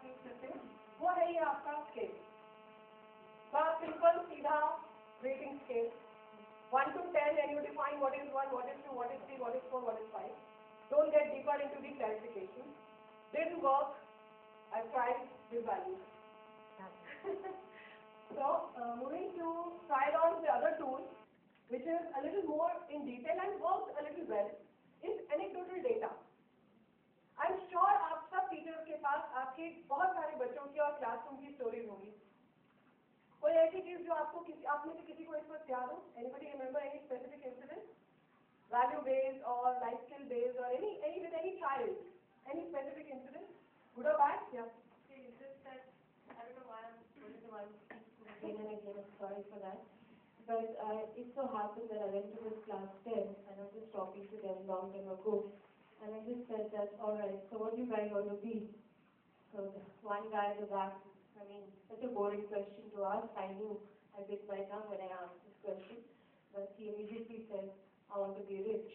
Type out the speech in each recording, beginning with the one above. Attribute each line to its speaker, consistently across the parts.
Speaker 1: keep flipping. वो है ये आपका scale. बड़ा simple सीधा rating scale. 1 to 10, and you define what is 1, what is 2, what is 3, what is 4, what is 5. Don't get deeper into the clarification. Didn't work. I tried with values. So, moving to try on the other tool, which is a little more in detail and works a little well, is anecdotal data. I'm sure आप सब teachers के पास आपके बहुत सारे बच्चों की और classroom की स्टोरीज होंगी. कोई ऐसी चीज जो आपको आप में से किसी को इस वक्त याद हो? Anybody remember any specific incident? Value based or life skill based or any with any child? Any specific incident? Good or bad? Yeah.
Speaker 2: Okay, it's just that I don't know why I'm going to one again and again. I'm sorry for that. But it so happened that I went to this class 10 and I was just talking to them long time ago. And I just said that, alright, so what do you guys want to be? So one guy at the back, I mean, such a boring question to ask. I knew I bit my tongue when I asked this question. But he immediately said, I want to be rich.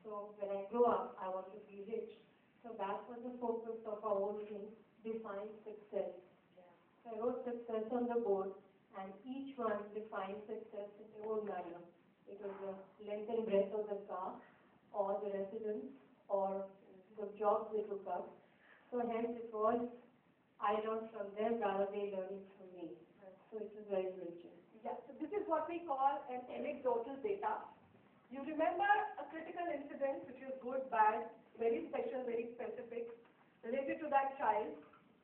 Speaker 2: So when I grow up, I want to be rich. So that was the focus of our whole thing, define success. Yeah. So I wrote success on the board, and each one defined success in their own manner. It was the length and breadth of the car, or the residence, or the jobs they took up. So hence it was, I learned from them rather than learning from me. So it was very enriching.
Speaker 1: Yeah, so this is what we call an anecdotal data. You remember a critical incident which is good, bad, very special, very specific, related to that child,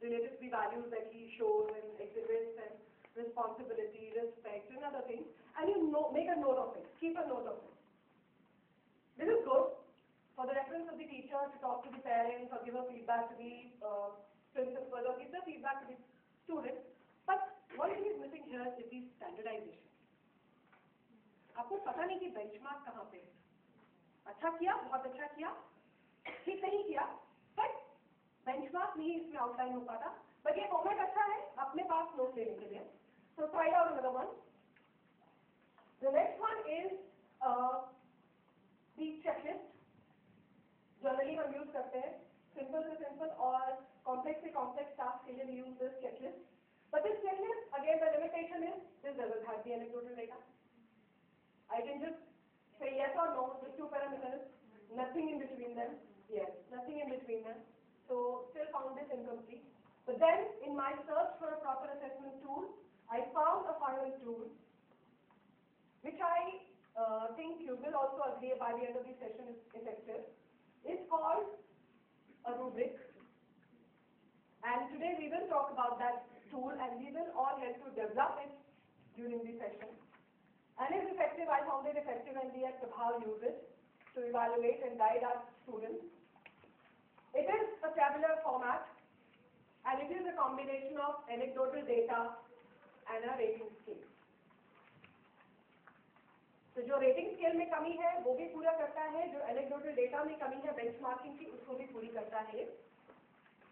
Speaker 1: related to the values that he shows and exhibits and responsibility, respect, and other things, and you make a note of it, keep a note of it. This is good for the reference of the teacher to talk to the parents or give a feedback to the principal or give the feedback to the students. But what is missing here is the standardization. आपको पता नहीं कि benchmark कहाँ पे है. अच्छा किया, बहुत अच्छा किया, ठीक नहीं किया, बट बेंचमार्क नहीं इसमें आउटलाइन हो पाता. बट ये फॉर्मेट अच्छा है अपने पास नोट लेने के लिए. So try out another one. The next one is the checklist. Generally हम यूज करते हैं सिंपल से सिंपल और कॉम्प्लेक्स से कॉम्प्लेक्स टास्क के लिए we use this checklist. But this checklist, again, the limitation is this doesn't have the anecdotal data. I can just say yes or no, just two parameters, nothing in between them. Yes, nothing in between them. So still found this incomplete. But then in my search for a proper assessment tool, I found a final tool, which I think you will also agree by the end of the session is effective. It's called a rubric. And today we will talk about that tool and we will all help to develop it during the session. And it's effective. I found it effective and we at Prabha use it to evaluate and guide our students. It is a tabular format and it is a combination of anecdotal data and a rating scale. तो जो rating scale में कमी है वो भी पूरा करता है, जो anecdotal data में कमी है बेंचमार्किंग की उसको भी पूरी करता है.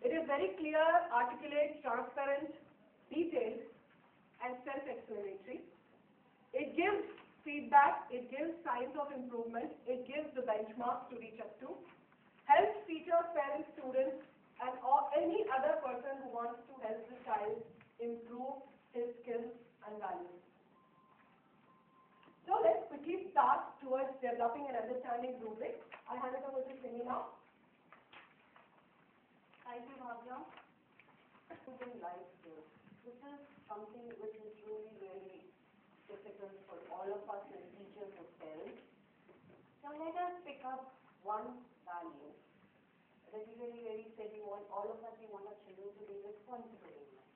Speaker 1: It is very clear, articulate, transparent, detailed, and self-explanatory. It gives feedback, it gives signs of improvement, it gives the benchmarks to reach up to, helps teachers, parents, students, and any other person who wants to help the child improve his skills and values. So let's quickly start towards developing and understanding rubric. I hand it over to Simi now.
Speaker 2: Thank you, Bhavya. Student life skills. This is something which is really, really difficult for all of us as teachers and parents. Now let us pick up one value. Regularly said we want all of us, we want our children to be responsible in life.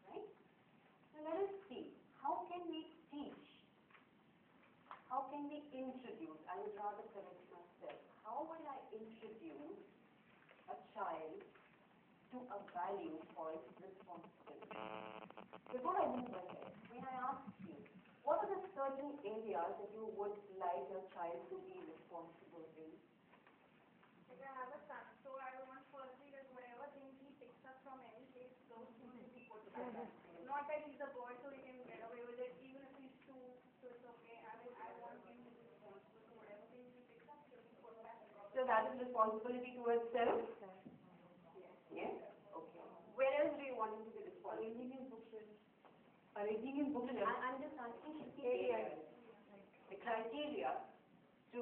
Speaker 2: Right? Now let us see, how can we teach? How can we introduce? I would rather correct myself. How will I introduce a child to a value called responsibility? Before I move ahead, may I ask you, what are the certain areas that you would like your child to be responsible in?
Speaker 3: If I have a son, so I want firstly that whatever things he picks up from any place, those things will be put back. Not that he's a boy so he can get away with it, even if he's two, so it's okay. I mean, I want him to be responsible for whatever things he picks up, he will be put back.
Speaker 2: So that is responsibility towards self? Yes. Okay. Where
Speaker 4: Are reading in books?
Speaker 2: I'm just asking, should be
Speaker 1: ADI.
Speaker 4: The criteria to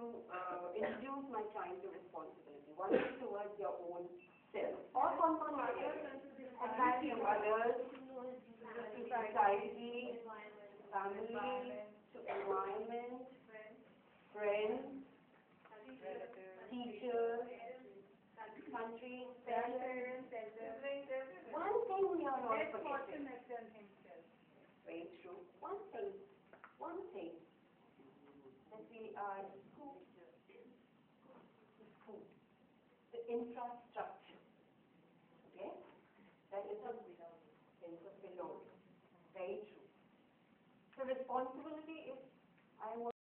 Speaker 4: introduce my child to responsibility. One is towards your own self, or comfort to others, to society, family, to environment, friends, teachers, country, parents. One thing we are not forgetting. Very true. One thing that we are school, the infrastructure. Okay, that is a below. Very true. So responsibility is, I want